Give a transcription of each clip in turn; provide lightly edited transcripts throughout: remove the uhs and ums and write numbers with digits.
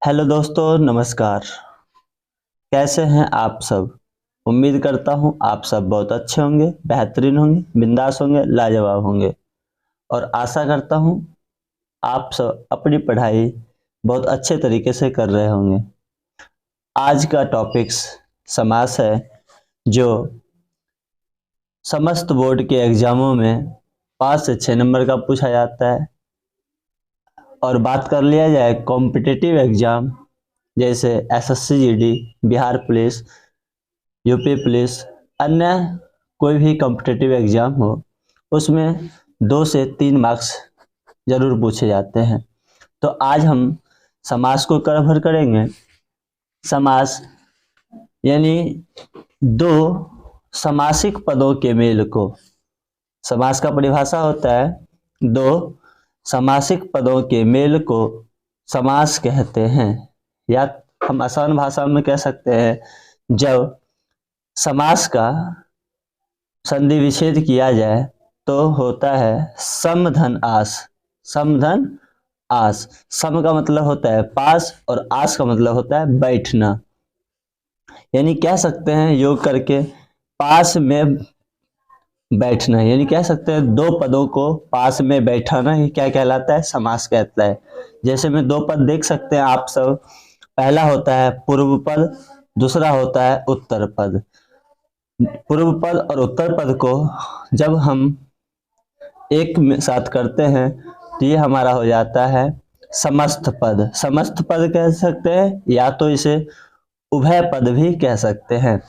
Hello दोस्तों, नमस्कार। कैसे हैं आप सब? उम्मीद करता हूं आप सब बहुत अच्छे होंगे, बेहतरीन होंगे, बिंदास होंगे, लाजवाब होंगे। और आशा करता हूं आप सब अपनी पढ़ाई बहुत अच्छे तरीके से कर रहे होंगे। आज का टॉपिक्स समास है, जो समस्त बोर्ड के एग्जामों में 5 से 6 नंबर का पूछा जाता है। और बात कर लिया जाए कॉम्पिटिटिव एग्जाम जैसे SSC GD, Bihar police, UP police, अन्य कोई भी कॉम्पिटिटिव एग्जाम हो, उसमें 2 से 3 मार्क्स जरूर पूछे जाते हैं। तो आज हम समास को कवर करेंगे। समास यानी दो समासिक पदों के मेल को। समास का परिभाषा होता है, दो समासिक पदों के मेल को समास कहते हैं। या हम आसान भाषा में कह सकते हैं, जब समास का संधि विच्छेद किया जाए तो होता है सम धन आस। सम धन आस, सम का मतलब होता है पास और आस का मतलब होता है बैठना। यानी कह सकते हैं योग करके पास में बैठना, यानी कह सकते हैं दो पदों को पास में बैठाना, ये क्या कहलाता है? समास कहता है। जैसे में दो पद देख सकते हैं आप सब। पहला होता है पूर्व पद, दूसरा होता है उत्तर पद। पूर्व पद और उत्तर पद को जब हम एक साथ करते हैं तो ये हमारा हो जाता है समस्त पद। समस्त पद कह सकते हैं, या तो इसे उभय पद भी कह सकते हैं।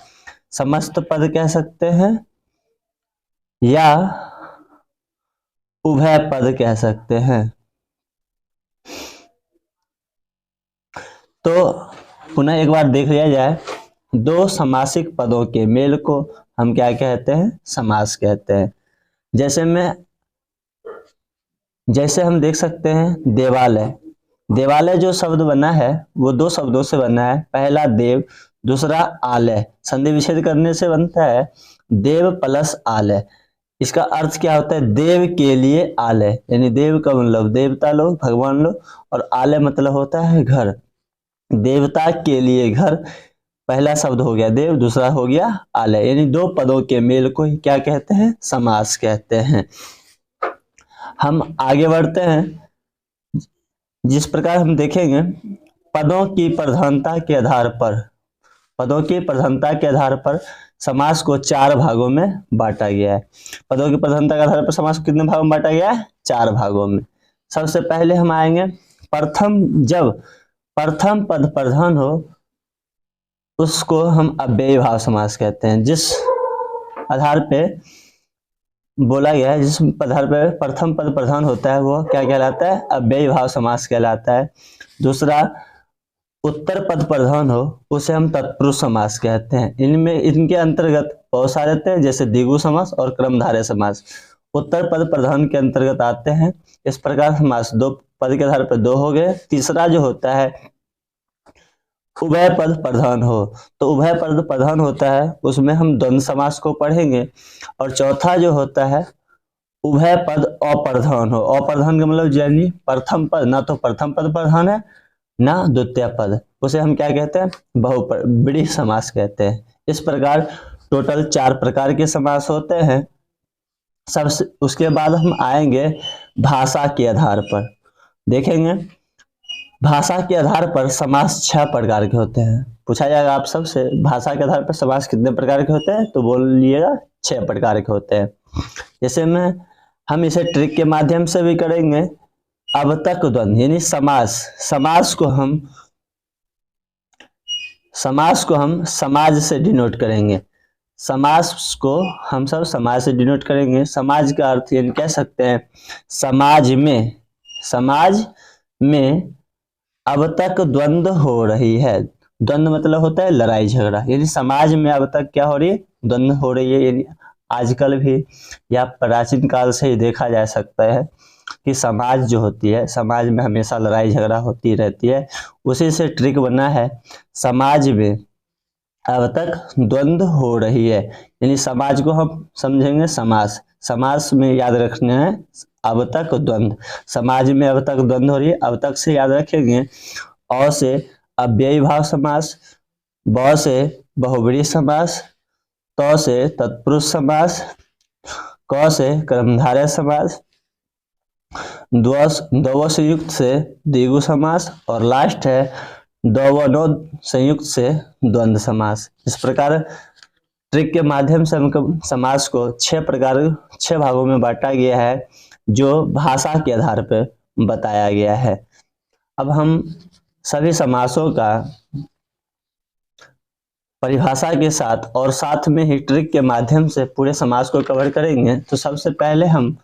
समस्त पद कह सकते हैं या उभय पद कह सकते हैं। तो पुनः एक बार देख लिया जाए, दो समासिक पदों के मेल को हम क्या कहते हैं? समास कहते हैं। जैसे हम देख सकते हैं देवालय। देवालय जो शब्द बना है वो दो शब्दों से बना है। पहला देव, दूसरा आलय। संधि विच्छेद करने से बनता है देव प्लस आलय। इसका अर्थ क्या होता है? देव के लिए आलय, यानी देव का मतलब देवता लोग, भगवान लोग, और आलय मतलब होता है घर। देवता के लिए घर, पहला शब्द हो गया देव, दूसरा हो गया आलय, यानी दो पदों के मेल को क्या कहते हैं? समास कहते हैं। हम आगे बढ़ते हैं। जिस प्रकार हम देखेंगे, पदों की प्रधानता के आधार पर, पदों की प्रधानता के आधार पर समास को 4 भागों में बांटा गया है। पदों की प्रधानता के आधार पर समास को कितने भागों में बांटा गया है? 4 भागों में। सबसे पहले हम आएंगे जब प्रथम पद प्रधान हो उसको हम अव्ययी भाव समास कहते हैं। जिस आधार पे बोला गया है, जिस आधार पे प्रथम पद प्रधान होता है वो क्या कहलाता है? अव्ययी भाव समास कहलाता है। दूसरा, उत्तर पद प्रधान हो उसे हम तत्पुरुष समास कहते हैं। इनमें इनके अंतर्गत बहुत सारे आते हैं, जैसे द्विगु समास और क्रमधारय समास उत्तर पद प्रधान के अंतर्गत आते हैं। इस प्रकार समास दो पद के आधार पर दो हो गए। तीसरा जो होता है उभय पद प्रधान हो, तो उभय पद प्रधान होता है उसमें हम द्वंद्व समास को पढ़ेंगे। और चौथा जो होता है उभय पद अप्रधान हो। अप्रधान का मतलब यानी प्रथम पद, ना तो प्रथम पद प्रधान है ना द्वितीय पद, उसे हम क्या कहते हैं? बहुब्रीहि समास कहते हैं। इस प्रकार टोटल 4 प्रकार के समास होते हैं। सबसे उसके बाद हम आएंगे भाषा के आधार पर। देखेंगे भाषा के आधार पर समास 6 प्रकार के होते हैं। पूछा जाएगा आप सबसे, भाषा के आधार पर समास कितने प्रकार के होते हैं? तो बोलिएगा 6 प्रकार के होते हैं। जैसे में हम इसे ट्रिक के माध्यम से भी करेंगे। अब तक द्वंद्व यानी समास को हम समाज से डिनोट करेंगे। समास को हम सब समाज से डिनोट करेंगे। समाज का अर्थ यानी कह सकते हैं समाज में अब तक द्वंद्व हो रही है। द्वंद्व मतलब होता है लड़ाई झगड़ा, यानी समाज में अब तक क्या हो रही है? द्वंद्व हो रही है। यानी आजकल भी या प्राचीन काल से ही देखा जा सकता है कि समाज जो होती है, समाज में हमेशा लड़ाई झगड़ा होती रहती है। उसी से ट्रिक बना है समाज में अब तक द्वंद्व हो रही है। यानी समाज को हम समझेंगे समास में याद रखना है अब तक द्वंद्व। समाज में अब तक द्वंद्व हो रही है, अब तक से याद रखेंगे। अ से अव्ययी भाव समास, ब से बहुब्रीहि समास, त से तत्पुरुष समास, क से कर्मधारय समास, द्वौ से युक्त से द्विगु समास और लास्ट है द व नौ संयुक्त से द्वंद्व समास। इस प्रकार ट्रिक के माध्यम से हमको समास को 6 भागों में बांटा गया है, जो भाषा के आधार पर बताया गया है। अब हम सभी समासों का परिभाषा के साथ और साथ में ही ट्रिक के माध्यम से पूरे समास को कवर करेंगे। तो सबसे पहले हम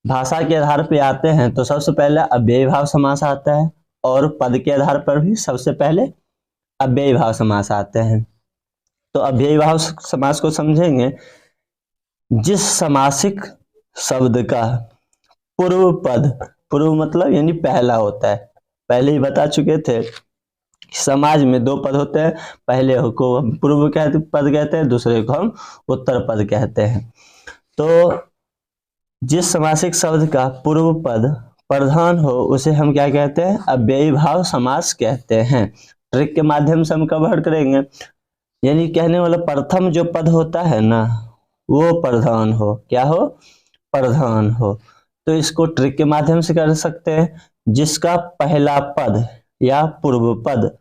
भाषा के आधार पे आते हैं, तो सबसे पहले अव्ययी भाव समास आता है और पद के आधार पर भी सबसे पहले अव्ययी भाव समास आते हैं। तो अव्ययी भाव समास को समझेंगे, जिस समासिक शब्द का पूर्व पद, पूर्व मतलब यानी पहला होता है, पहले ही बता चुके थे समाज में 2 पद होते हैं, पहले को पूर्व पद कहते हैं, दूसरे को हम उत्तर पद कहते हैं। तो जिस समासिक शब्द का पूर्व पद प्रधान हो उसे हम क्या कहते हैं, अव्ययी भाव समास कहते हैं। ट्रिक के माध्यम से हम कवर करेंगे, यानी कहने वाला प्रथम जो पद होता है ना वो प्रधान हो, क्या हो, प्रधान हो। तो इसको ट्रिक के माध्यम से कर सकते हैं, जिसका पहला पद या पूर्व पद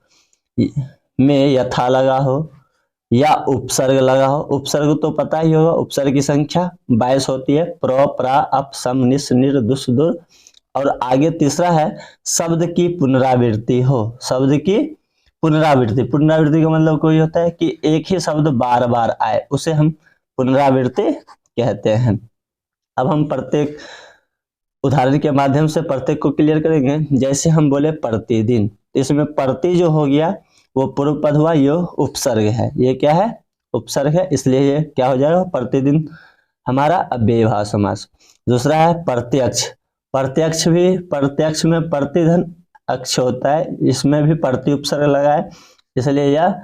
में यथा लगा हो या उपसर्ग लगा हो। उपसर्ग तो पता ही होगा, उपसर्ग की संख्या 22 होती है, प्र, प्रा, अप, सम, निस, निर, दुस, दुर। और आगे तीसरा है शब्द की पुनरावृत्ति हो, शब्द की पुनरावृत्ति। पुनरावृत्ति का मतलब कोई होता है कि एक ही शब्द बार बार आए, उसे हम पुनरावृत्ति कहते हैं। अब हम प्रत्येक उदाहरण के माध्यम से प्रत्येक को क्लियर करेंगे। जैसे हम बोले प्रतिदिन, इसमें प्रति जो हो गया वो पूर्व पद हुआ, ये उपसर्ग है, ये क्या है, उपसर्ग है, इसलिए ये क्या हो जाएगा, प्रतिदिन हमारा अव्ययी भाव समास। दूसरा है प्रत्यक्ष, प्रत्यक्ष भी, प्रत्यक्ष में प्रतिधन अक्ष होता है, इसमें भी प्रति उपसर्ग लगा है, इसलिए यह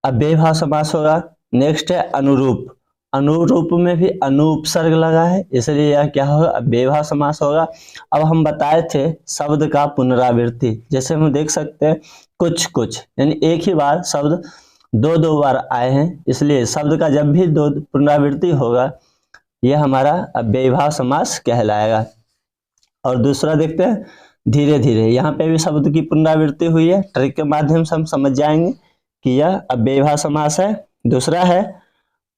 अव्ययी भाव समास होगा। नेक्स्ट है अनुरूप, अनुरूप में भी अनु उपसर्ग लगा है, इसलिए यह क्या होगा, अव्ययी भाव समास होगा। अब हम बताए थे शब्द का पुनरावृत्ति, जैसे हम देख सकते हैं कुछ कुछ, यानी एक ही बार शब्द 2 बार आए हैं, इसलिए शब्द का जब भी 2 पुनरावृत्ति होगा यह हमारा अव्ययी भाव समास कहलाएगा। और दूसरा देखते हैं धीरे धीरे, यहाँ पे भी शब्द की पुनरावृत्ति हुई है, ट्रिक के माध्यम से हम समझ जाएंगे कि यह अव्ययी भाव समास है। दूसरा है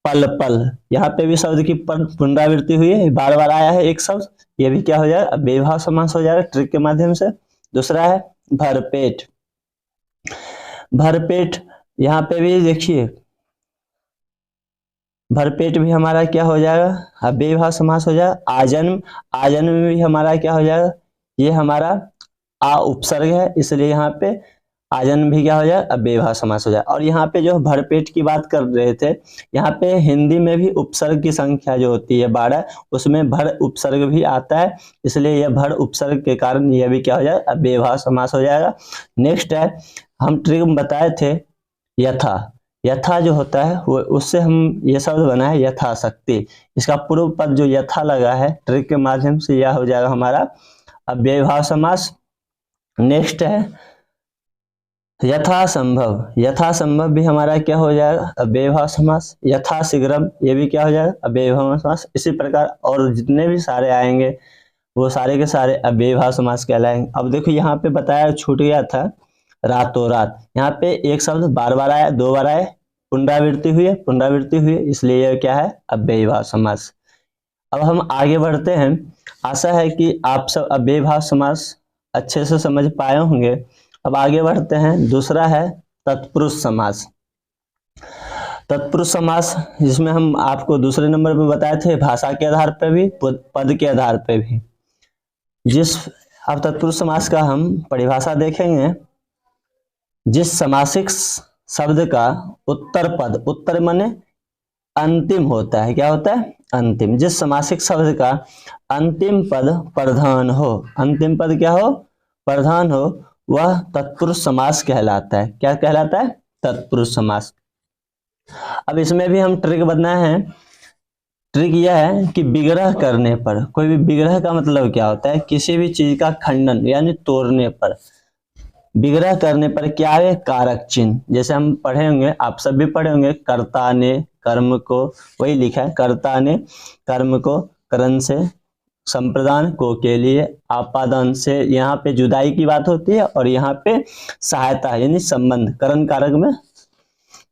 पल पल, यहाँ पे भी शब्द की पुनरावृत्ति हुई है, बार बार आया है एक शब्द, ये भी क्या हो जाएगा, अव्ययी भाव समास हो जाएगा ट्रिक के माध्यम से। दूसरा है भरपेट, भरपेट, यहाँ पे भी देखिए भरपेट भी हमारा क्या हो जाएगा, अव्ययी भाव समास हो जाएगा। आजन्म, आजन्म में भी हमारा क्या हो जाएगा, ये हमारा आ उपसर्ग है, इसलिए यहाँ पे आजन्म भी क्या हो जाए, अव्ययी भाव समास हो जाए। और यहाँ पे जो भरपेट की बात कर रहे थे, यहाँ पे हिंदी में भी उपसर्ग की संख्या जो होती है 12, उसमें भर उपसर्ग भी आता है, इसलिए यह भर उपसर्ग के कारण यह भी क्या हो जाए, अव्ययी भाव समास हो जाएगा। नेक्स्ट है, हम ट्रिक में बताए थे यथा, यथा जो होता है वो उससे हम ये शब्द बना है यथाशक्ति, इसका पूर्व पद जो यथा लगा है ट्रिक के माध्यम से यह हो जाएगा हमारा अव्ययी भाव समास। नेक्स्ट है यथासंभव, यथासंभव भी हमारा क्या हो जाएगा, अव्ययी भाव समास। यथाशीघ्रम, ये भी क्या हो जाएगा, अव्ययी भाव समास। इसी प्रकार और जितने भी सारे आएंगे वो सारे के सारे अव्ययी भाव समास कहलाएंगे। अब देखो यहाँ पे बताया छूट गया था रातों रात, यहाँ पे एक शब्द बार बार आया, 2 बार आए, पुनरावृत्ति हुई है, पुनरावृत्ति हुई है, इसलिए यह क्या है, अव्ययी भाव समास। अब हम आगे बढ़ते हैं, आशा है कि आप सब अव्ययी भाव समास अच्छे से समझ पाए होंगे। अब आगे बढ़ते हैं, दूसरा है तत्पुरुष समास। तत्पुरुष समास जिसमें हम आपको दूसरे नंबर पे बताए थे भाषा के आधार पर भी, पद के आधार पर भी। अब तत्पुरुष समास का हम परिभाषा देखेंगे, जिस समासिक शब्द का उत्तर पद, उत्तर माने अंतिम होता है, क्या होता है, अंतिम, जिस समासिक शब्द का अंतिम पद प्रधान हो, अंतिम पद क्या हो, प्रधान हो, वह तत्पुरुष समास कहलाता है। क्या कहलाता है, तत्पुरुष समास। अब इसमें भी हम ट्रिक बताए हैं, ट्रिक यह है कि विग्रह करने पर, कोई भी विग्रह का मतलब क्या होता है, किसी भी चीज का खंडन यानी तोड़ने पर, विग्रह करने पर क्या है, कारक चिन्ह। जैसे हम पढ़े होंगे, आप सब भी पढ़े होंगे, कर्ता ने कर्म को, वही लिखा है, कर्ता ने कर्म को करण से, संप्रदान को के लिए, आपादान से यहाँ पे जुदाई की बात होती है, और यहाँ पे सहायता यानी संबंध, करण कारक में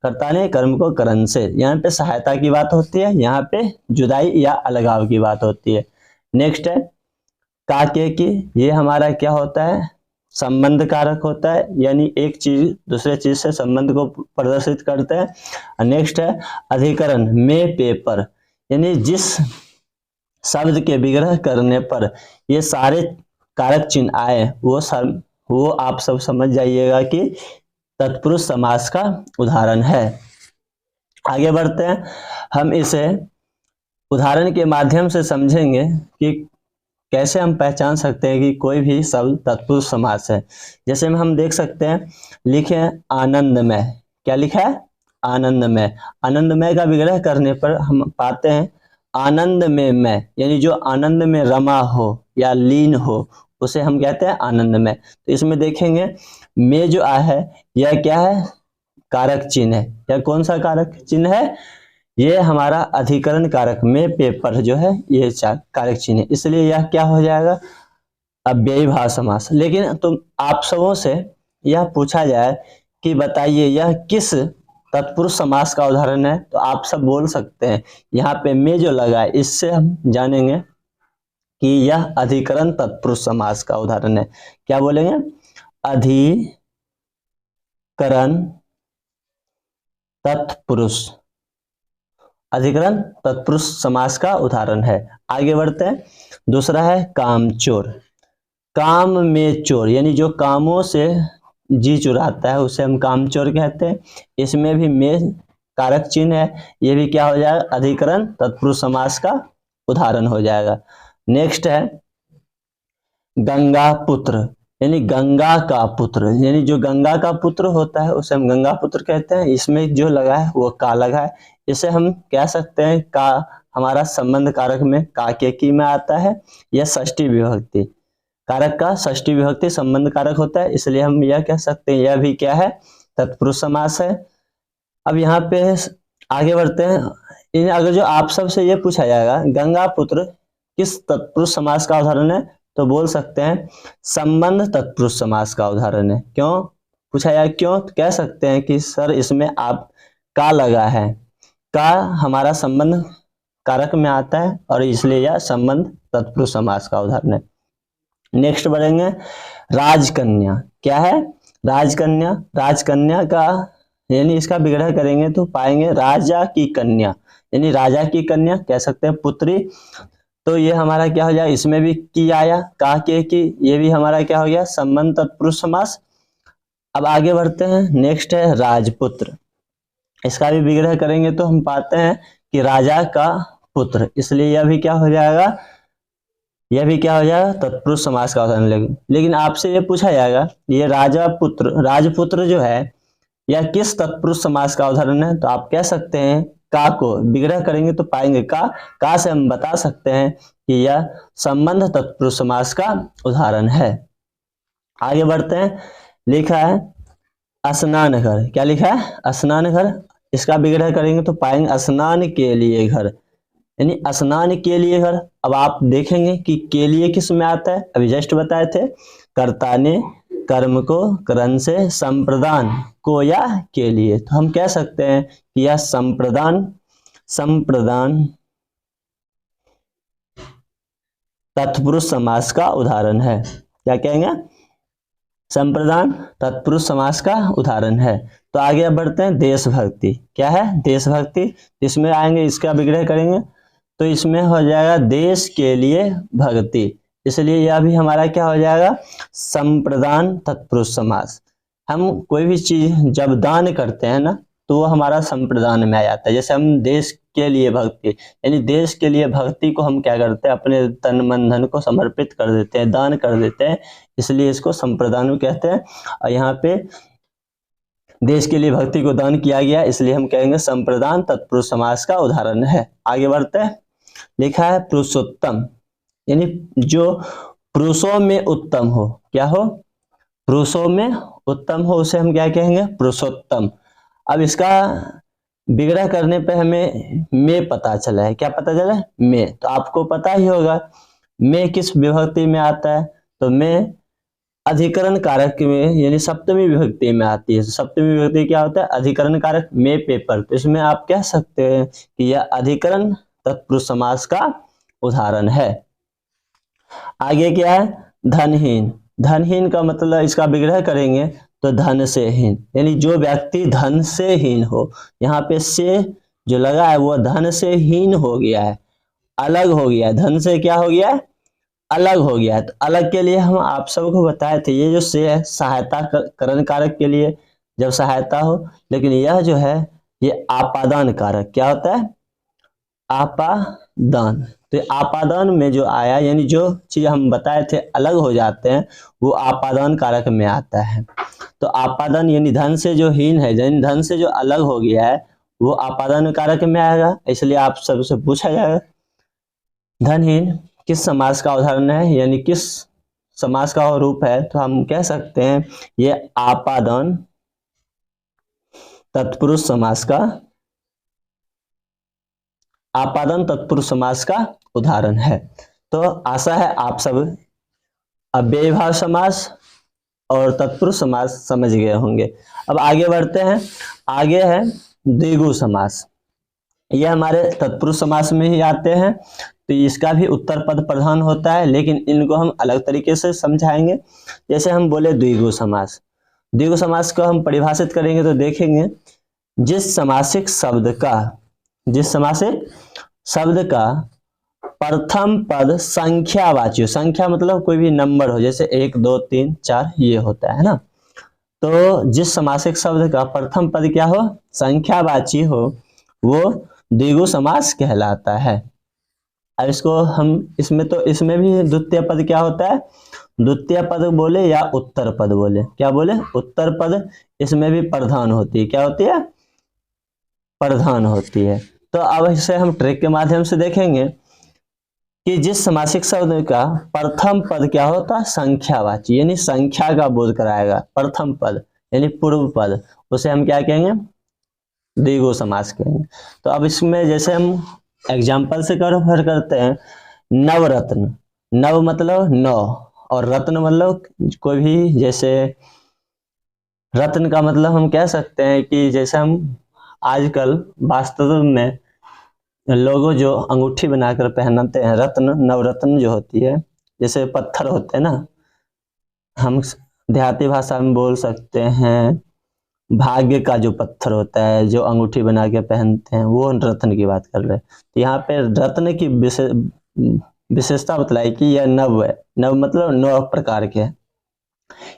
कर्ता ने कर्म को करण से, यहाँ पे सहायता की बात होती है, यहाँ पे जुदाई या अलगाव की बात होती है। नेक्स्ट है काके की, ये हमारा क्या होता है, संबंध कारक होता है, यानी एक चीज दूसरे चीज से संबंध को प्रदर्शित करते हैं। नेक्स्ट है अधिकरण में पेपर, यानी जिस शब्द के विग्रह करने पर ये सारे कारक चिन्ह आए वो आप सब समझ जाइएगा कि तत्पुरुष समास का उदाहरण है। आगे बढ़ते हैं, हम इसे उदाहरण के माध्यम से समझेंगे कि कैसे हम पहचान सकते हैं कि कोई भी शब्द तत्पुरुष समास है। जैसे में हम देख सकते हैं, लिखे हैं आनंदमय, क्या लिखा है, आनंदमय। आनंदमय का विग्रह करने पर हम पाते हैं आनंद में मैं, यानी जो आनंद में रमा हो या लीन हो उसे हम कहते हैं आनंदमय। तो इसमें देखेंगे में जो आया है यह क्या है, कारक चिन्ह है। यह कौन सा कारक चिन्ह है, ये हमारा अधिकरण कारक में पेपर जो है ये कारक चिन्ह है, इसलिए यह क्या हो जाएगा, अव्ययीभाव समास। लेकिन तुम आप सबों से यह पूछा जाए कि बताइए यह किस तत्पुरुष समास का उदाहरण है, तो आप सब बोल सकते हैं, यहाँ पे में जो लगा है इससे हम जानेंगे कि यह अधिकरण तत्पुरुष समास का उदाहरण है। क्या बोलेंगे, अधिकरण तत्पुरुष, अधिकरण तत्पुरुष समास का उदाहरण है। आगे बढ़ते हैं, दूसरा है कामचोर। काम में चोर, यानी जो कामों से जी चुराता है उसे हम कामचोर कहते हैं। इसमें भी में कारक चिन्ह है, ये भी क्या हो जाएगा, अधिकरण तत्पुरुष समास का उदाहरण हो जाएगा। नेक्स्ट है गंगा पुत्र, यानी गंगा का पुत्र, यानी जो गंगा का पुत्र होता है उसे हम गंगा पुत्र कहते हैं। इसमें जो लगा है वो का लगा है, इसे हम कह सकते हैं का हमारा संबंध कारक में का के की में आता है। यह षष्ठी विभक्ति, कारक का षष्ठी विभक्ति संबंध कारक होता है, इसलिए हम यह कह सकते हैं यह भी क्या है, तत्पुरुष समास है। अब यहाँ पे आगे बढ़ते हैं, अगर जो आप सबसे ये पूछा जाएगा गंगा पुत्र किस तत्पुरुष समास का उदाहरण है, तो बोल सकते हैं संबंध तत्पुरुष समास का उदाहरण है। क्यों पूछा जाए, क्यों, तो कह सकते हैं कि सर इसमें आप का लगा है, का हमारा संबंध कारक में आता है और इसलिए यह संबंध तत्पुरुष समास का उदाहरण है। नेक्स्ट बढ़ेंगे राजकन्या, क्या है, राजकन्या। राजकन्या का यानी इसका विग्रह करेंगे तो पाएंगे राजा की कन्या, यानी राजा की कन्या कह सकते हैं पुत्री। तो ये हमारा क्या हो जाएगा, इसमें भी की आया, का के की, ये भी हमारा क्या हो गया, संबंध तत्पुरुष समास। अब आगे बढ़ते हैं, नेक्स्ट है राजपुत्र। इसका भी विग्रह करेंगे तो हम पाते हैं कि राजा का पुत्र, इसलिए यह भी क्या हो जाएगा, यह भी क्या हो जाएगा, तत्पुरुष समास का उदाहरण। लेकिन आपसे ये पूछा जाएगा ये राजा पुत्र, राजपुत्र जो है यह किस तत्पुरुष समास का उदाहरण है, तो आप कह सकते हैं का को विग्रह करेंगे तो पाएंगे का से हम बता सकते हैं कि यह संबंध तत्पुरुष समास का उदाहरण है। आगे बढ़ते हैं, लिखा है स्नान घर, क्या लिखा है, स्नान घर। इसका विग्रह करेंगे तो पाएंगे स्नान के लिए घर, यानी स्नान के लिए घर। अब आप देखेंगे कि के लिए किस में आता है, अभी जस्ट बताए थे, कर्ता ने कर्म को करण से, संप्रदान को या के लिए। तो हम कह सकते हैं कि यह संप्रदान तत्पुरुष समास का उदाहरण है। क्या कहेंगे, संप्रदान तत्पुरुष समास का उदाहरण है। तो आगे बढ़ते हैं देशभक्ति, क्या है, देशभक्ति। इसमें आएंगे, इसका विग्रह करेंगे तो इसमें हो जाएगा देश के लिए भक्ति, इसलिए यह भी हमारा क्या हो जाएगा, संप्रदान तत्पुरुष समास। हम कोई भी चीज जब दान करते हैं ना तो वो हमारा संप्रदान में आ जाता है। जैसे हम देश के लिए भक्ति, यानी देश के लिए भक्ति को हम क्या करते हैं, अपने तन मन धन को समर्पित कर देते हैं, दान कर देते हैं, इसलिए इसको संप्रदान कहते हैं। और यहाँ पे देश के लिए भक्ति को दान किया गया, इसलिए हम कहेंगे संप्रदान तत्पुरुष समास का उदाहरण है। आगे बढ़ते हैं, लिखा है पुरुषोत्तम, यानी जो पुरुषों में उत्तम हो, क्या हो, पुरुषों में उत्तम हो उसे हम क्या कहेंगे, पुरुषोत्तम। अब इसका विग्रह करने पे हमें में पता चला है, क्या पता चला है, में। तो आपको पता ही होगा में किस विभक्ति में आता है, तो में अधिकरण कारक में यानी सप्तमी विभक्ति में आती है। सप्तमी विभक्ति क्या होता है, अधिकरण कारक में पेपर। तो इसमें आप कह सकते हैं कि यह अधिकरण तत्पुरुष समास का उदाहरण है। आगे क्या है, धनहीन। धनहीन का मतलब इसका विग्रह करेंगे तो धन से हीन, यानी जो व्यक्ति धन से हीन हो। यहाँ पे से जो लगा है वो धन से हीन हो गया है, अलग हो गया है, धन से क्या हो गया है, अलग हो गया है। तो अलग के लिए हम आप सबको बताए थे, ये जो से है सहायता करण कारक के लिए जब सहायता हो, लेकिन यह जो है ये आपादान कारक क्या होता है, आपादान। तो आपादान में जो आया यानी जो चीज हम बताए थे अलग हो जाते हैं वो आपादान कारक में आता है। तो आपादान यानी धन से जो हीन है, यानी धन से जो अलग हो गया है वो आपादान कारक में आएगा। इसलिए आप सबसे पूछा जाएगा धनहीन किस समास का उदाहरण है, यानी किस समास का रूप है। तो हम कह सकते हैं ये आपादान तत्पुरुष समास का, आपादान तत्पुरुष समास का उदाहरण है। तो आशा है आप सब अव्ययीभाव समास और तत्पुरुष समास समझ गए होंगे। अब आगे बढ़ते हैं, आगे है द्विगु समास। यह हमारे तत्पुरुष समास में ही आते हैं, तो इसका भी उत्तर पद प्रधान होता है, लेकिन इनको हम अलग तरीके से समझाएंगे। जैसे हम बोले द्विगु समास, द्विगु समास को हम परिभाषित करेंगे तो देखेंगे जिस समासिक शब्द का प्रथम पद संख्यावाची, संख्या मतलब कोई भी नंबर हो, जैसे 1 2 3 4 ये होता है ना। तो जिस समासिक शब्द का प्रथम पद क्या हो, संख्यावाची हो, वो द्विगु समास कहलाता है। अब इसको हम इसमें भी द्वितीय पद क्या होता है, द्वितीय पद बोले या उत्तर पद बोले, क्या बोले, उत्तर पद इसमें भी प्रधान होती है, क्या होती है, प्रधान होती है। तो अब इसे हम ट्रिक के माध्यम से देखेंगे कि जिस समासिक शब्द का प्रथम पद क्या होता है, संख्यावाची, यानी संख्या का बोध कराएगा, प्रथम पद यानी पूर्व पद, उसे हम क्या कहेंगे, द्विगु समास कहेंगे। तो अब इसमें जैसे हम एग्जाम्पल से रेफर करते हैं, नवरत्न, नव मतलब 9 और रत्न मतलब कोई भी, जैसे रत्न का मतलब हम कह सकते हैं कि जैसे हम आजकल वास्तव में लोगों जो अंगूठी बनाकर पहनाते हैं, रत्न नवरत्न जो होती है, जैसे पत्थर होते हैं ना, हम देहाती भाषा में बोल सकते हैं भाग्य का जो पत्थर होता है जो अंगूठी बना के पहनते हैं, वो रत्न की बात कर रहे हैं। तो यहाँ पे रत्न की विशेषता बतलाई कि यह नव है, नव मतलब 9 प्रकार के हैं।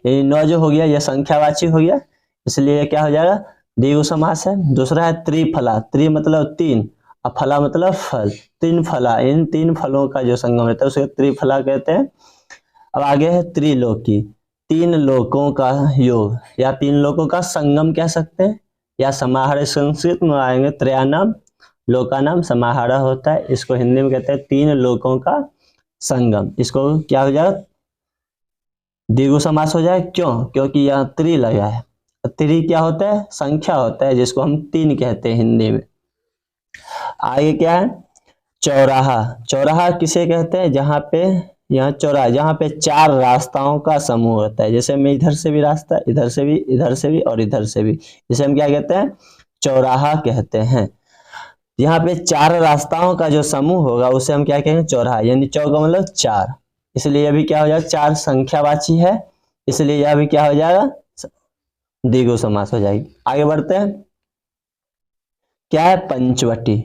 ये 9 जो हो गया यह संख्यावाची हो गया, इसलिए क्या हो जाएगा, द्विगु समास है। दूसरा है त्रिफला, त्रि मतलब 3 और फला मतलब फल, 3 फला, इन 3 फलों का जो संगम रहता है उसे त्रिफला कहते हैं। अब आगे है त्रिलोकी, 3 लोकों का योग या 3 लोकों का संगम कह सकते हैं, या समाहार संस्कृत में आएंगे, त्रयानाम लोकानाम समाहारा होता है, इसको हिंदी में कहते हैं 3 लोकों का संगम। इसको क्या हो जाएगा, द्विगु समास हो जाए। क्यों, क्योंकि यहाँ त्रि लगा है, त्रि क्या होता है, संख्या होता है, जिसको हम 3 कहते हैं हिंदी में। आगे क्या है, चौराहा, चौराहा किसे कहते हैं, जहाँ पे यहाँ चौराहा, जहाँ पे 4 रास्ताओं का समूह होता है, जैसे मैं इधर से भी रास्ता, इधर से भी, इधर से भी और इधर से भी, इसे हम क्या कहते हैं, चौराहा कहते हैं। यहाँ पे 4 रास्ताओं का जो समूह होगा उसे हम क्या कहेंगे, चौराहा, यानी चौ का मतलब 4, इसलिए यह भी क्या हो जाएगा, 4 संख्यावाची है, इसलिए यह भी क्या हो जाएगा, द्विगु समास हो जाएगी। आगे बढ़ते हैं, क्या है, पंचवटी,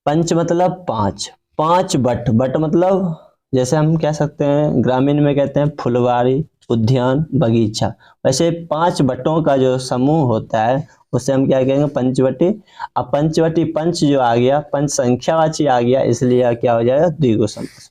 पंच मतलब 5, 5 बट, बट मतलब जैसे हम कह सकते हैं ग्रामीण में कहते हैं फुलवारी, उद्यान, बगीचा, वैसे 5 बटों का जो समूह होता है उसे हम क्या कहेंगे, पंचवटी। अब पंचवटी, पंच जो आ गया, पंच संख्यावाची आ गया, इसलिए क्या हो जाएगा, द्विगु समास।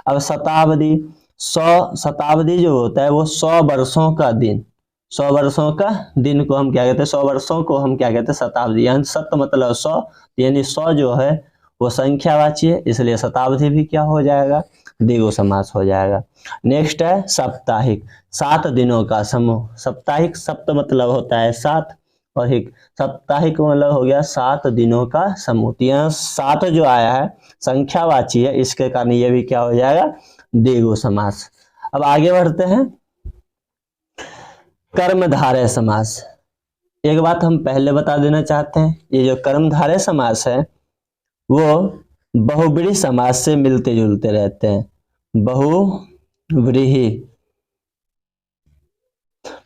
अब शताब्दी, 100 शताब्दी जो होता है वो 100 वर्षों का दिन, 100 वर्षों का दिन को हम क्या कहते हैं, 100 वर्षों को हम क्या कहते हैं, शताब्दी, यानी शत मतलब 100, यानी 100 जो है वो संख्यावाची है, इसलिए शताब्दी भी क्या हो जाएगा, द्विगु समास हो जाएगा। नेक्स्ट है साप्ताहिक, 7 दिनों का समूह। साप्ताहिक, सप्त मतलब होता है 7 और हिक, साप्ताहिक मतलब हो गया 7 दिनों का समूह। तो यहाँ 7 जो आया है संख्यावाची है, इसके कारण ये भी क्या हो जाएगा, द्विगु समास। अब आगे बढ़ते हैं, कर्मधारय समास। एक बात हम पहले बता देना चाहते हैं, ये जो कर्मधारय समास है वो बहुव्रीहि समास से मिलते जुलते रहते हैं।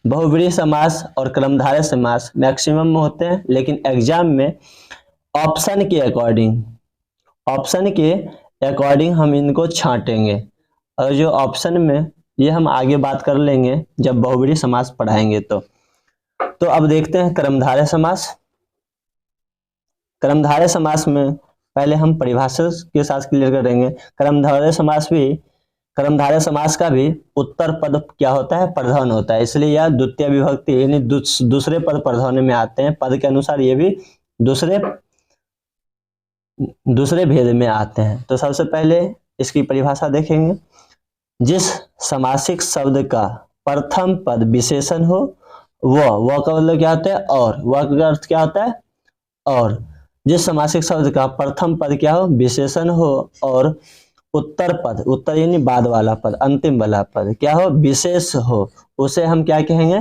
बहुव्रीहि समास और कर्मधारय समास मैक्सिमम में होते हैं, लेकिन एग्जाम में ऑप्शन के अकॉर्डिंग हम इनको छांटेंगे, और जो ऑप्शन में ये हम आगे बात कर लेंगे जब बहुव्रीहि समास पढ़ाएंगे। तो अब देखते हैं कर्मधारय समास। कर्मधारय समास में पहले हम परिभाषा के साथ क्लियर करेंगे। कर्मधारय समास का भी उत्तर पद क्या होता है, प्रधान होता है, इसलिए यह द्वितीय विभक्ति यानी दूसरे पद प्रधान में आते हैं। पद के अनुसार ये भी दूसरे भेद में आते हैं। तो सबसे पहले इसकी परिभाषा देखेंगे। जिस समासिक शब्द का प्रथम पद विशेषण हो, वह का मतलब क्या होता है, और वह का अर्थ क्या होता है, और जिस समासिक शब्द का प्रथम पद क्या हो, विशेषण हो, और उत्तर पद, उत्तर यानी बाद वाला पद, अंतिम वाला पद क्या हो, विशेष हो, उसे हम क्या कहेंगे,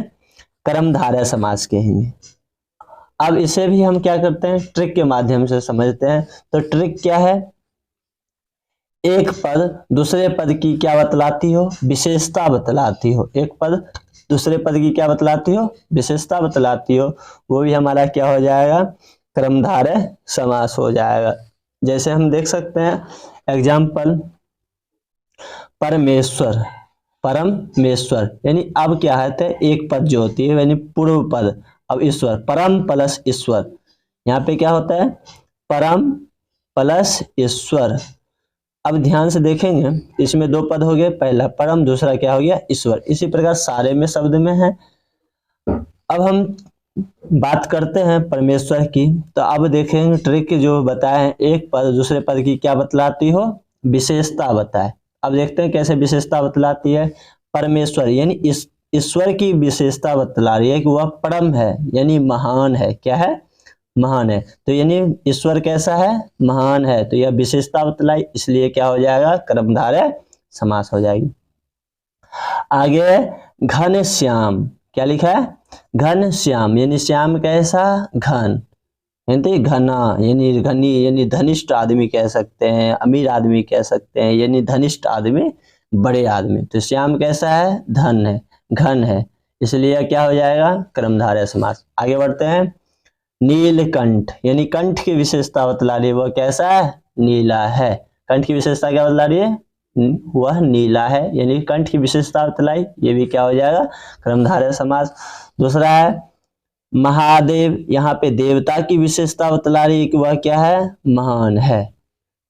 कर्मधारय समास कहेंगे। अब इसे भी हम क्या करते हैं, ट्रिक के माध्यम से समझते हैं। तो ट्रिक क्या है, एक पद दूसरे पद की क्या बतलाती हो, विशेषता बतलाती हो। एक पद दूसरे पद की क्या बतलाती हो, विशेषता बतलाती हो, वो भी हमारा क्या हो जाएगा, कर्मधारय समास हो जाएगा। जैसे हम देख सकते हैं एग्जाम्पल, परमेश्वर, यानी अब क्या है, एक पद जो होती है यानी पूर्व पद। अब ईश्वर, परम प्लस ईश्वर, यहाँ पे क्या होता है, परम प्लस ईश्वर। अब ध्यान से देखेंगे, इसमें 2 पद हो गए, पहला परम, दूसरा क्या हो गया, ईश्वर। इसी प्रकार सारे में शब्द में है। अब हम बात करते हैं परमेश्वर की। तो अब देखेंगे ट्रिक जो बताए हैं, एक पद दूसरे पद की क्या बतलाती हो, विशेषता बताए। अब देखते हैं कैसे विशेषता बतलाती है। परमेश्वर यानी ईश्वर की विशेषता बतला रही है कि वह परम है यानी महान है। क्या है, महान है। तो यानी ईश्वर कैसा है, महान है, तो यह विशेषता बतलाई, इसलिए क्या हो जाएगा, कर्मधारय समास हो जाएगी। आगे घनश्याम, क्या लिखा है, घनश्याम यानी श्याम कैसा, घन, यानी घना यानी घनी यानी धनिष्ठ आदमी कह सकते हैं, अमीर आदमी कह सकते हैं, यानी धनिष्ठ आदमी, बड़े आदमी। तो श्याम कैसा है, धन है, घन है, इसलिए क्या हो जाएगा, कर्मधारय समास। आगे बढ़ते हैं, नीलकंठ यानी कंठ की विशेषता बतला रही है, वह कैसा है, नीला है। कंठ की विशेषता क्या बतला रही है, वह नीला है, यानी कंठ की विशेषता बतलाई, ये भी क्या हो जाएगा, कर्मधारय समास। दूसरा है महादेव, यहाँ पे देवता की विशेषता बतला रही है कि वह क्या है, महान है,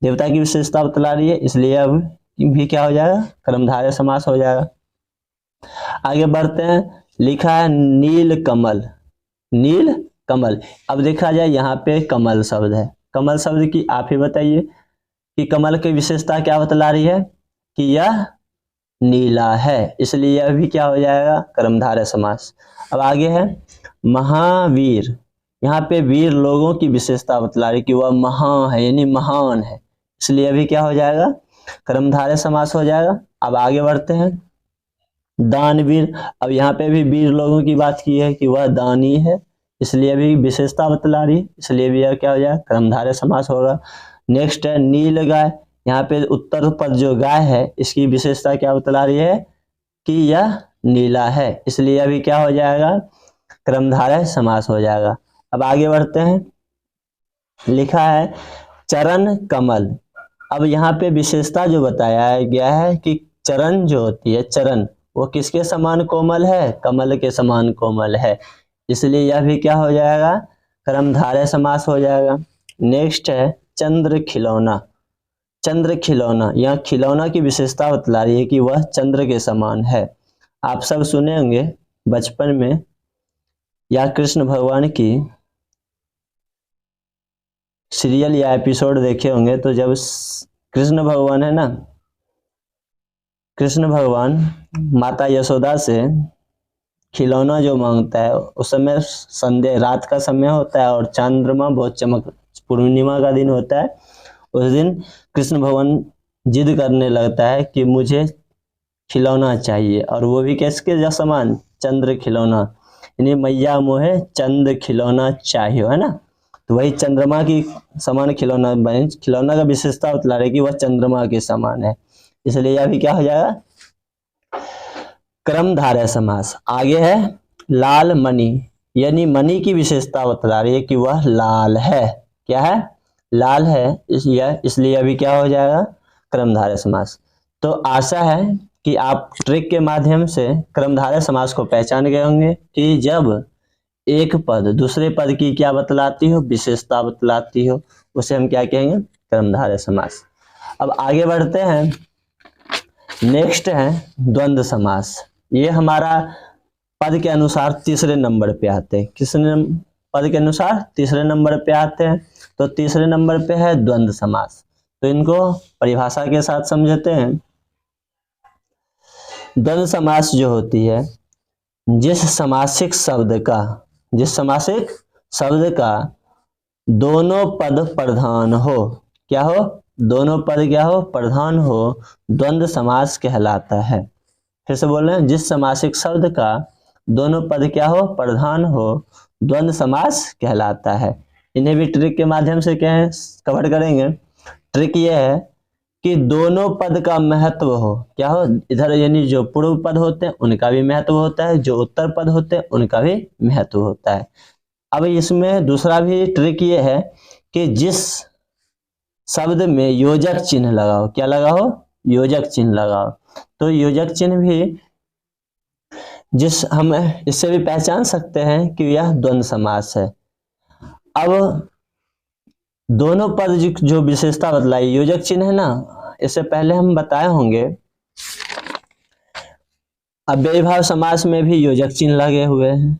देवता की विशेषता बतला रही है, इसलिए अब भी क्या हो जाएगा, कर्मधारय समास हो जाएगा। आगे बढ़ते हैं, लिखा है नील कमल, नील कमल। अब देखा जाए यहाँ पे कमल शब्द है, कमल शब्द की आप ही बताइए कि कमल की विशेषता क्या बतला रही है, कि यह नीला है, इसलिए यह भी क्या हो जाएगा, कर्मधारय समास। अब आगे है महावीर, यहाँ पे वीर लोगों की विशेषता बतला रही कि वह महा है यानी महान है, इसलिए भी क्या हो जाएगा, कर्मधारय समास हो जाएगा। अब आगे बढ़ते हैं, दानवीर। अब यहाँ पे भी वीर लोगों की बात की है कि वह दानी है, इसलिए भी विशेषता बतला रही, इसलिए भी यह क्या हो जाएगा, कर्मधारय समास होगा। नेक्स्ट है नील गाय, यहाँ पे उत्तर पद जो गाय है इसकी विशेषता क्या बतला रही है, कि यह नीला है, इसलिए अभी क्या हो जाएगा, कर्मधारय समास हो जाएगा। अब आगे बढ़ते हैं, लिखा है चरण कमल। अब यहाँ पे विशेषता जो बताया गया है कि चरण जो होती है, चरण वो किसके समान कोमल है, कमल के समान कोमल है, इसलिए यह भी क्या हो जाएगा, कर्मधारय समास हो जाएगा। नेक्स्ट है चंद्र खिलौना, चंद्र खिलौना, यह खिलौना की विशेषता बतला रही है कि वह चंद्र के समान है। आप सब सुने होंगे बचपन में या कृष्ण भगवान की सीरियल या एपिसोड देखे होंगे तो जब कृष्ण भगवान है ना, कृष्ण भगवान माता यशोदा से खिलौना जो मांगता है, उस समय संध्या रात का समय होता है और चंद्रमा बहुत चमक, पूर्णिमा का दिन होता है। उस दिन कृष्ण भगवान जिद करने लगता है कि मुझे खिलौना चाहिए, और वो भी किसके समान, चंद्र खिलौना, यानी मैया मोहे चंद्र खिलौना चाहिए, है ना। तो वही चंद्रमा की समान खिलौना बने, खिलौना का विशेषता बतला रहे कि वह चंद्रमा के समान है, इसलिए यह भी क्या हो जाएगा, क्रमधारय समास। आगे है लाल मणि, यानी मणि की विशेषता बतला रही है कि वह लाल है, क्या है, लाल है, इसलिए अभी क्या हो जाएगा, क्रमधारय समास। तो आशा है कि आप ट्रिक के माध्यम से क्रमधारय समास को पहचान गए होंगे कि जब एक पद दूसरे पद की क्या बतलाती हो, विशेषता बतलाती हो, उसे हम क्या कहेंगे, क्रमधारय समास। अब आगे बढ़ते हैं, नेक्स्ट है द्वंद्व समास। ये हमारा पद के अनुसार तीसरे नंबर पे आते हैं, किस पद के अनुसार तीसरे नंबर पे आते हैं। तो तीसरे नंबर पे है द्वंद्व समास। तो इनको परिभाषा के साथ समझते हैं। द्वंद्व समास जो होती है, जिस समासिक शब्द का दोनों पद प्रधान हो, क्या हो, दोनों पद क्या हो, प्रधान हो, द्वंद्व समास कहलाता है। फिर से बोल रहे हैं, जिस समासिक शब्द का दोनों पद क्या हो, प्रधान हो, द्वंद्व समास कहलाता है। इन्हें भी ट्रिक के माध्यम से क्या है, कवर करेंगे। ट्रिक ये है कि दोनों पद का महत्व हो, क्या हो, इधर यानी जो पूर्व पद होते हैं उनका भी महत्व होता है, जो उत्तर पद होते हैं उनका भी महत्व होता है। अब इसमें दूसरा भी ट्रिक ये है कि जिस शब्द में योजक चिन्ह लगाओ, क्या लगाओ, योजक चिन्ह लगाओ। तो योजक चिन्ह भी जिस हम इससे भी पहचान सकते हैं कि यह द्वंद्व समास है। अब दोनों पद जो विशेषता बतलाई, योजक चिन्ह है ना, इससे पहले हम बताए होंगे अव्ययी भाव समास में भी योजक चिन्ह लगे हुए हैं,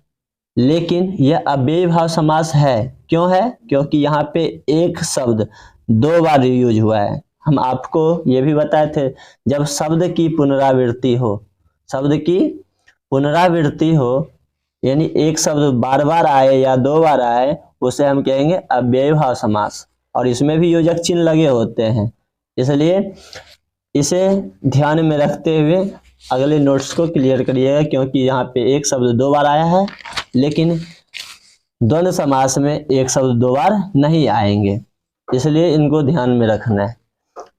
लेकिन यह अव्ययी भाव समास है, क्यों है, क्योंकि यहाँ पे एक शब्द दो बार यूज हुआ है। हम आपको ये भी बताए थे, जब शब्द की पुनरावृत्ति हो, शब्द की पुनरावृत्ति हो, यानी एक शब्द बार बार आए या दो बार आए, उसे हम कहेंगे अव्ययी भाव समास, और इसमें भी योजक चिन्ह लगे होते हैं। इसलिए इसे ध्यान में रखते हुए अगले नोट्स को क्लियर करिएगा, क्योंकि यहाँ पे एक शब्द दो बार आया है, लेकिन द्वंद्व समास में एक शब्द दो बार नहीं आएंगे, इसलिए इनको ध्यान में रखना है।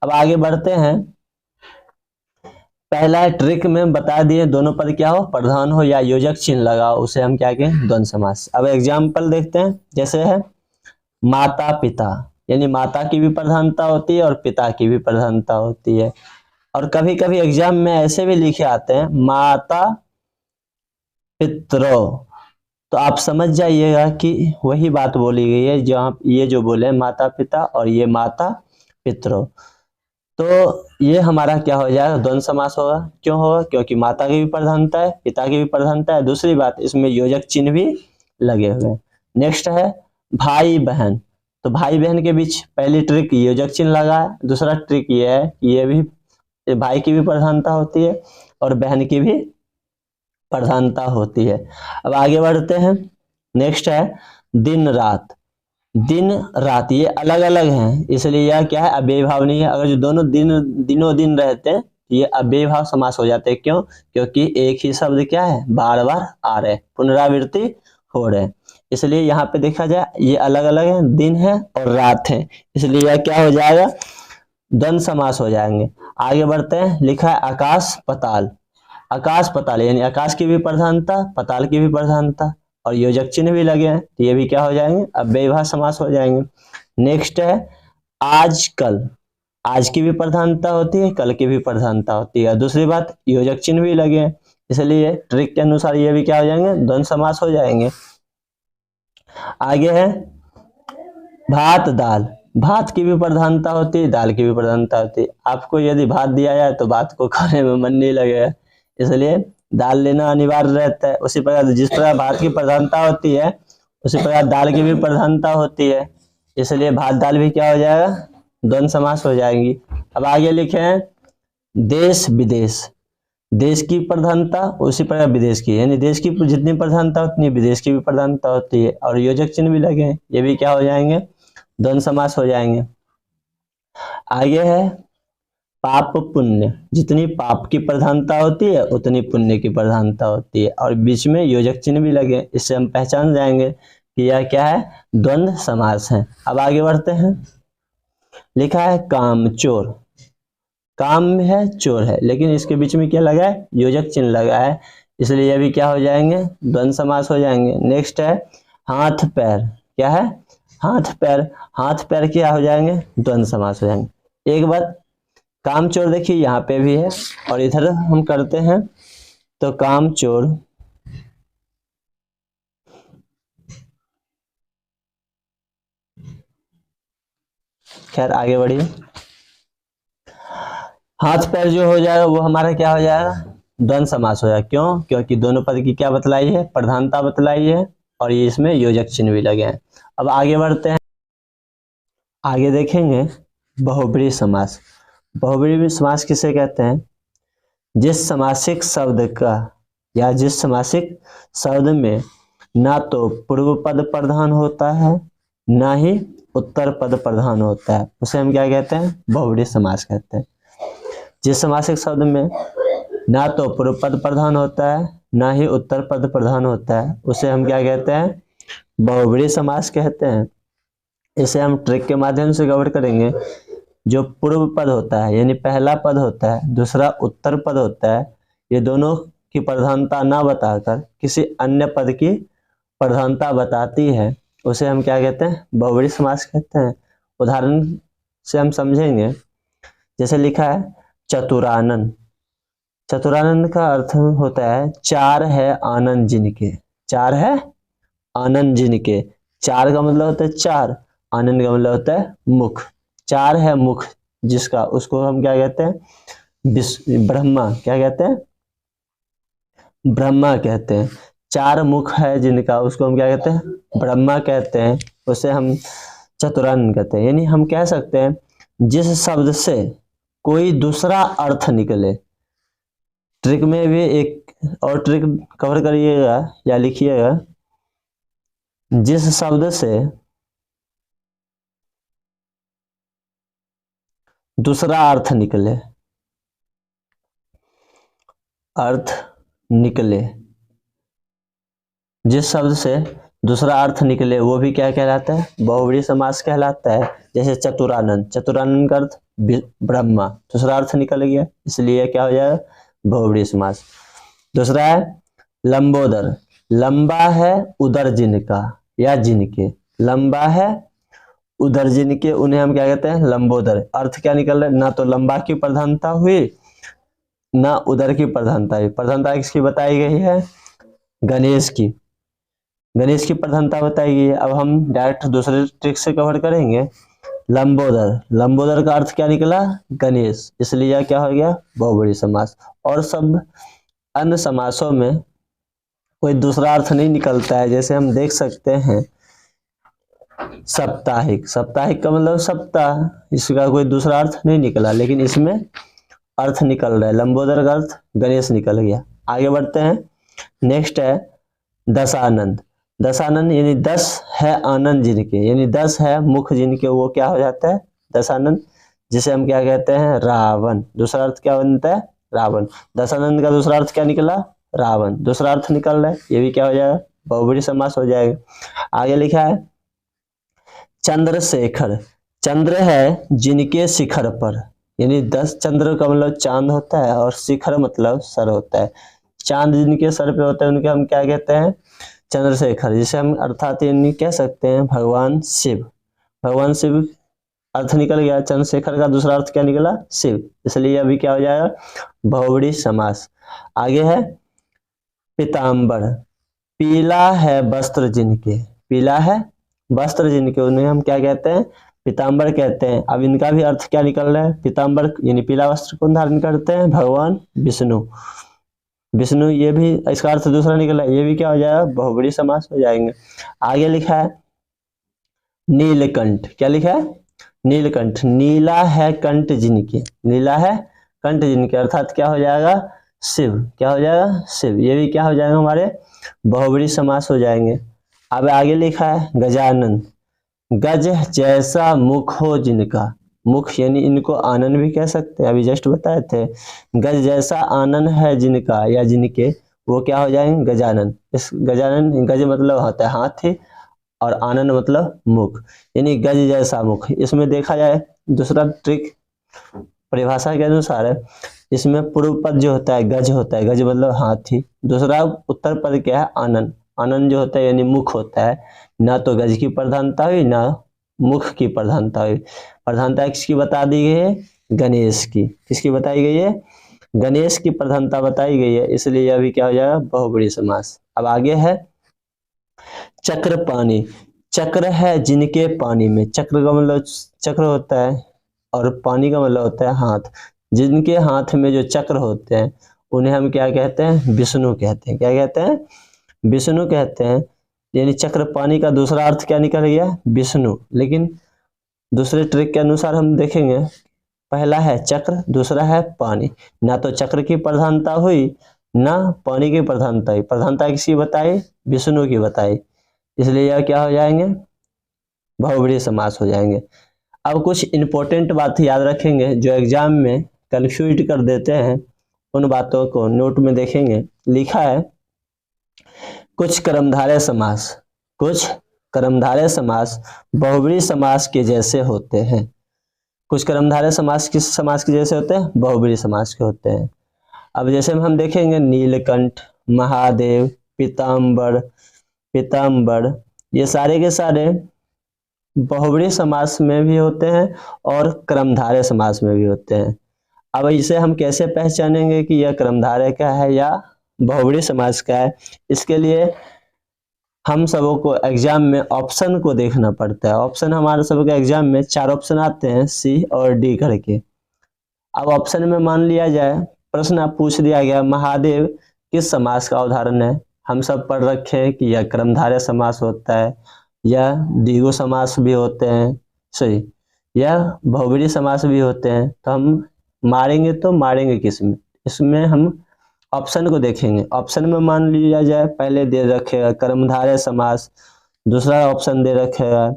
अब आगे बढ़ते हैं। पहला ट्रिक में बता दिए, दोनों पद क्या हो, प्रधान हो या योजक चिन्ह लगाओ, उसे हम क्या कहें, द्वंद्व समास। अब एग्जाम्पल देखते हैं, जैसे है माता पिता, यानी माता की भी प्रधानता होती है और पिता की भी प्रधानता होती है। और कभी कभी एग्जाम में ऐसे भी लिखे आते हैं माता पितरो, तो आप समझ जाइएगा कि वही बात बोली गई है, जहाँ ये जो बोले माता पिता और ये माता पितरो, तो ये हमारा क्या हो जाएगा, द्वंद्व समास होगा। क्यों होगा, क्योंकि माता की भी प्रधानता है, पिता की भी प्रधानता है, दूसरी बात इसमें योजक चिन्ह भी लगे हुए हैं। नेक्स्ट है भाई बहन, तो भाई बहन के बीच पहली ट्रिक योजक चिन्ह लगा है, दूसरा ट्रिक ये है, ये भी भाई की भी प्रधानता होती है और बहन की भी प्रधानता होती है। अब आगे बढ़ते हैं, नेक्स्ट है दिन रात। दिन रात ये अलग अलग हैं, इसलिए यह क्या है, अव्ययी भाव नहीं है। अगर जो दोनों दिनों दिन रहते हैं, ये अव्ययी भाव समास हो जाते हैं। क्यों, क्योंकि एक ही शब्द क्या है, बार बार आ रहे, पुनरावृत्ति हो रहे, इसलिए यहाँ पे देखा जाए ये अलग अलग है, दिन है और रात है, इसलिए यह क्या हो जाएगा, द्वंद्व समास हो जाएंगे। आगे बढ़ते हैं, लिखा है आकाश पताल। आकाश पताल यानी आकाश की भी प्रधानता, पताल की भी प्रधानता, और योजक चिन्ह भी लगे हैं, तो ये भी क्या हो जाएंगे, अव्ययी भाव समास हो जाएंगे। नेक्स्ट है आज कल, आज की भी प्रधानता होती है, कल की भी प्रधानता होती है, दूसरी बात योजक चिन्ह भी लगे हैं, इसलिए ट्रिक के अनुसार ये भी क्या हो जाएंगे, द्वंद्व समास हो जाएंगे। आगे है भात दाल, भात की भी प्रधानता होती है, दाल की भी प्रधानता होती है। आपको यदि भात दिया जाए तो भात को खाने में मन नहीं लगेगा, इसलिए दाल लेना अनिवार्य रहता है। उसी प्रकार जिस प्रकार भात की प्रधानता होती है, उसी प्रकार दाल की भी प्रधानता होती है। इसलिए भात दाल भी क्या हो जाएगा, द्वंद्व समास हो जाएंगी। अब आगे लिखे हैं देश विदेश, देश की प्रधानता उसी प्रकार विदेश की, यानी देश की जितनी प्रधानता उतनी विदेश की भी प्रधानता होती है, और योजक चिन्ह भी लगे हैं, ये भी क्या हो जाएंगे, द्वंद्व समास हो जाएंगे। आगे है पाप पुण्य, जितनी पाप की प्रधानता होती है उतनी पुण्य की प्रधानता होती है, और बीच में योजक चिन्ह भी लगे, इससे हम पहचान जाएंगे कि यह क्या है, द्वंद्व समास है। अब आगे बढ़ते हैं, लिखा है काम चोर, काम है चोर है, लेकिन इसके बीच में क्या लगा है, योजक चिन्ह लगा है, इसलिए यह भी क्या हो जाएंगे, द्वंद्व समास हो जाएंगे। नेक्स्ट है हाथ पैर, क्या है, हाथ पैर, हाथ पैर क्या हो जाएंगे, द्वंद्व समास हो जाएंगे। एक बात काम चोर देखिए यहाँ पे भी है, और इधर हम करते हैं तो काम चोर, खैर आगे बढ़िए। हाथ पैर जो हो जाएगा वो हमारा क्या हो जाएगा, द्वंद्व समास हो जाएगा। क्यों, क्योंकि दोनों पद की क्या बतलाई है, प्रधानता बतलाई है, और ये इसमें योजक चिन्ह भी लगे हैं। अब आगे बढ़ते हैं, आगे देखेंगे बहुब्रीहि समास। बहुब्रीहि समास किसे कहते हैं, जिस समासिक शब्द का या जिस समासिक शब्द में ना तो पूर्व पद प्रधान होता है ना ही उत्तर पद प्रधान होता है, उसे हम क्या कहते हैं, बहुब्रीहि समास कहते हैं। जिस समासिक शब्द में ना तो पूर्व पद प्रधान होता है ना ही उत्तर पद प्रधान होता है, उसे हम क्या कहते हैं, बहुब्रीहि समास कहते हैं। इसे हम ट्रिक के माध्यम से कवर करेंगे। जो पूर्व पद होता है यानी पहला पद होता है, दूसरा उत्तर पद होता है, ये दोनों की प्रधानता ना बताकर किसी अन्य पद की प्रधानता बताती है, उसे हम क्या कहते हैं, बहुब्रीहि समास कहते हैं। उदाहरण से हम समझेंगे, जैसे लिखा है चतुरानन, चतुरानन का अर्थ होता है चार है आनंद जिनके, चार है आनंद जिनके, चार का मतलब होता है चार, आनंद का मतलब होता है मुख, चार है मुख जिसका, उसको हम क्या कहते हैं, ब्रह्मा, क्या कहते हैं, ब्रह्मा कहते हैं। चार मुख है जिनका, उसको हम क्या कहते हैं, ब्रह्मा कहते हैं, उसे हम चतुरानन कहते हैं। यानी हम कह सकते हैं जिस शब्द से कोई दूसरा अर्थ निकले, ट्रिक में भी एक और ट्रिक कवर करिएगा या लिखिएगा, जिस शब्द से दूसरा अर्थ निकले, अर्थ निकले, जिस शब्द से दूसरा अर्थ निकले वो भी क्या कहलाता है, बहुब्रीहि समास कहलाता है। जैसे चतुरानन, चतुरानन का अर्थ ब्रह्मा, दूसरा अर्थ निकल गया, इसलिए क्या हो जाएगा, बहुब्रीहि समास। दूसरा है लंबोदर, लंबा है उदर जिनका या जिनके, लंबा है उदर जिनके, उन्हें हम क्या कहते हैं, लंबोदर। अर्थ क्या निकल रहा है, ना तो लंबा की प्रधानता हुई ना उदर की प्रधानता हुई। प्रधानता किसकी बताई गई है, गणेश की, गणेश की प्रधानता बताई गई है। अब हम डायरेक्ट दूसरे ट्रिक से कवर करेंगे, लंबोदर, लंबोदर का अर्थ क्या निकला, गणेश, इसलिए यह क्या हो गया, बहुब्रीहि समास। और सब अन्य समासों में कोई दूसरा अर्थ नहीं निकलता है, जैसे हम देख सकते हैं साप्ताहिक, साप्ताहिक का मतलब सप्ताह, इसका कोई दूसरा अर्थ नहीं निकला, लेकिन इसमें अर्थ निकल रहा है, लंबोदर का अर्थ गणेश निकल गया। आगे बढ़ते हैं, नेक्स्ट है दशानंद, दशानंद यानी 10 है आनंद जिनके, यानी 10 है मुख जिनके, वो क्या हो जाता है, दशानंद, जिसे हम क्या कहते हैं, रावण। दूसरा अर्थ क्या बनता है, रावण। दशानंद का दूसरा अर्थ क्या निकला, रावण, दूसरा अर्थ निकल रहा है, ये भी क्या हो जाएगा, बहुब्रीहि समास हो जाएगा। आगे लिखा है चंद्रशेखर, चंद्र है जिनके शिखर पर, यानी 10 चंद्र का मतलब चांद होता है, और शिखर मतलब सर होता है, चांद जिनके सर पे होते हैं उनके हम क्या कहते हैं, चंद्रशेखर, जिसे हम अर्थात यानी कह सकते हैं भगवान शिव। भगवान शिव अर्थ निकल गया, चंद्रशेखर का दूसरा अर्थ क्या निकला, शिव, इसलिए अभी क्या हो जाएगा, बहुब्रीहि समास। आगे है पीताम्बर, पीला है वस्त्र जिनके, पीला है वस्त्र जिनके, उन्हें हम क्या कहते हैं, पीताम्बर कहते हैं। अब इनका भी अर्थ क्या निकल रहा है, पीताम्बर यानी पीला वस्त्र कौन धारण करते हैं, भगवान विष्णु, विष्णु, ये भी इसका अर्थ दूसरा निकला, ये भी क्या हो जाएगा, बहुब्रीहि समास हो जाएंगे। आगे लिखा है नीलकंठ, क्या लिखा है? नीलकंठ। नीला है कंठ जिनके, नीला है कंठ जिनके, अर्थात क्या हो जाएगा? शिव। क्या हो जाएगा? शिव। ये भी क्या हो जाएगा? हमारे बहुब्रीहि समास हो जाएंगे। अब आगे लिखा है गजानन। गज जैसा मुख हो जिनका, मुख यानी इनको आनन भी कह सकते हैं, अभी जस्ट बताए थे। गज जैसा आनन है जिनका या जिनके, वो क्या हो जाएंगे? गजानन। इस गजानन, गज मतलब होता है हाथी और आनन मतलब मुख, यानी गज जैसा मुख। इसमें देखा जाए दूसरा ट्रिक परिभाषा के अनुसार है, इसमें पूर्व पद जो होता है गज होता है, गज मतलब हाथी। दूसरा उत्तर पद क्या है? आनन। आनन जो होता है यानी मुख होता है, ना तो गज की प्रधानता हुई ना मुख की प्रधानता हुई। प्रधानता किसकी बता दी गई है? गणेश की। किसकी बताई गई है? गणेश की प्रधानता बताई गई है, इसलिए यह भी क्या हो जाएगा? बहुब्रीहि समास। अब आगे है चक्र पानी। चक्र है जिनके पानी में, चक्र का मतलब चक्र होता है और पानी का मतलब होता है हाथ। जिनके हाथ में जो चक्र होते हैं उन्हें हम क्या कहते हैं? विष्णु कहते हैं। क्या कहते हैं? विष्णु कहते हैं। यानी चक्र पानी का दूसरा अर्थ क्या निकल गया? विष्णु। लेकिन दूसरे ट्रिक के अनुसार हम देखेंगे, पहला है चक्र, दूसरा है पानी। ना तो चक्र की प्रधानता हुई ना पानी की प्रधानता हुई। प्रधानता किसकी बताई? विष्णु की बताई, इसलिए यह क्या हो जाएंगे? बहुब्रीहि समास हो जाएंगे। अब कुछ इंपॉर्टेंट बात याद रखेंगे जो एग्जाम में कंफ्यूज कर देते हैं, उन बातों को नोट में देखेंगे। लिखा है कुछ कर्मधारय समास, कुछ कर्मधारय समास बहुब्रीहि समास के जैसे होते हैं। कुछ कर्मधारय समास किस समास के जैसे होते हैं? बहुब्रीहि समास के होते हैं। अब जैसे हम देखेंगे नीलकंठ, महादेव, पीताम्बर, पीताम्बर, ये सारे के सारे बहुब्रीहि समास में भी होते हैं और कर्मधारय समास में भी होते हैं। अब इसे हम कैसे पहचानेंगे कि यह कर्मधारय का है या बहुब्रीहि समास का है? इसके लिए हम सबों को एग्जाम में ऑप्शन को देखना पड़ता है। ऑप्शन हमारे सबके एग्जाम में 4 ऑप्शन आते हैं, सी और डी करके। अब ऑप्शन में मान लिया जाए, प्रश्न आप पूछ दिया गया महादेव किस समास का उदाहरण है? हम सब पढ़ रखे हैं कि यह कर्मधारय समास होता है, यह द्विगु समास भी होते हैं, सही, यह बहुब्रीहि समास भी होते हैं। तो हम मारेंगे किस में? इसमें हम ऑप्शन को देखेंगे। ऑप्शन में मान लिया जाए पहले दे रखेगा कर्मधारय समास, दूसरा ऑप्शन दे रखेगा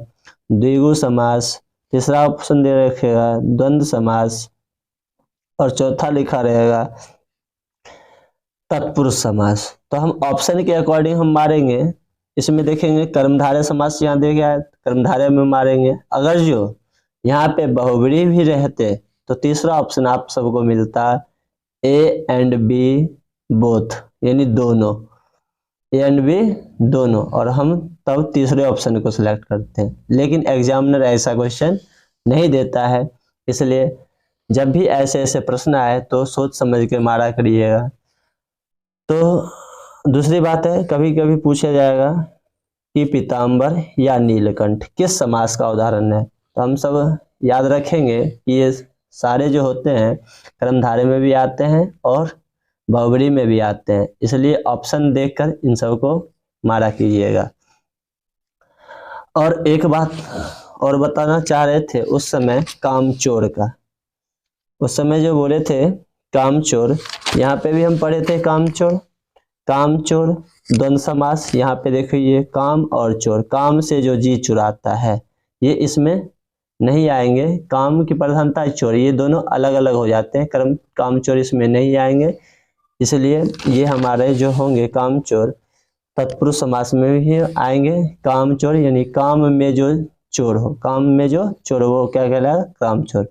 द्विगु समास, तीसरा ऑप्शन दे रखेगा द्वंद्व समास और चौथा लिखा रहेगा तत्पुरुष समास। तो हम ऑप्शन के अकॉर्डिंग हम मारेंगे। इसमें देखेंगे कर्मधारय समास यहाँ दे गया है, कर्मधारय में मारेंगे। अगर जो यहाँ पे बहुब्रीहि भी रहते तो तीसरा ऑप्शन आप सबको मिलता ए एंड बी बोथ, यानी दोनों, ए एंड बी दोनों, और हम तब तीसरे ऑप्शन को सिलेक्ट करते हैं। लेकिन एग्जामिनर ऐसा क्वेश्चन नहीं देता है, इसलिए जब भी ऐसे ऐसे प्रश्न आए तो सोच समझ के मारा करिएगा। तो दूसरी बात है, कभी कभी पूछा जाएगा कि पीताम्बर या नीलकंठ किस समास का उदाहरण है? तो हम सब याद रखेंगे कि ये सारे जो होते हैं कर्मधारय में भी आते हैं और बहुब्रीहि में भी आते हैं, इसलिए ऑप्शन देखकर इन सबको मारा कीजिएगा। और एक बात और बताना चाह रहे थे उस समय कामचोर का, उस समय जो बोले थे कामचोर, यहाँ पे भी हम पढ़े थे कामचोर। कामचोर द्वंद्व समास, यहाँ पे देखिए काम और चोर, काम से जो जी चुराता है, ये इसमें नहीं आएंगे। काम की प्रधानता चोर, ये दोनों अलग अलग हो जाते हैं, कामचोर इसमें नहीं आएंगे, इसलिए ये हमारे जो होंगे कामचोर तत्पुरुष समास में भी आएंगे। कामचोर यानी काम में जो चोर हो, काम में जो चोर हो वो क्या कहलाएगा? कामचोर।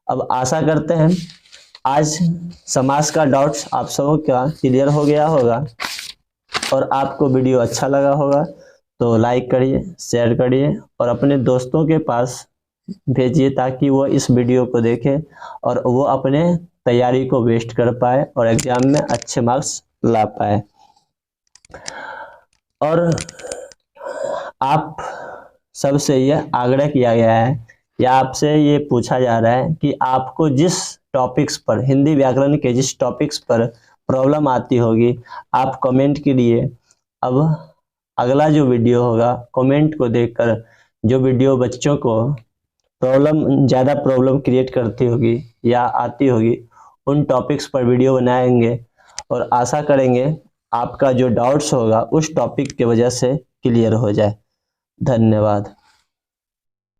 अब आशा करते हैं आज समास का डाउट्स आप सबों का क्लियर हो गया होगा और आपको वीडियो अच्छा लगा होगा तो लाइक करिए, शेयर करिए और अपने दोस्तों के पास भेजिए ताकि वो इस वीडियो को देखें और वो अपने तैयारी को वेस्ट कर पाए और एग्जाम में अच्छे मार्क्स ला पाए। और आप सबसे यह आग्रह किया गया है या आपसे ये पूछा जा रहा है कि आपको जिस टॉपिक्स पर, हिंदी व्याकरण के जिस टॉपिक्स पर प्रॉब्लम आती होगी आप कमेंट कीजिए। अब अगला जो वीडियो होगा कमेंट को देखकर जो वीडियो बच्चों को ज़्यादा प्रॉब्लम क्रिएट करती होगी या आती होगी, उन टॉपिक्स पर वीडियो बनाएंगे और आशा करेंगे आपका जो डाउट्स होगा उस टॉपिक की वजह से क्लियर हो जाए। धन्यवाद।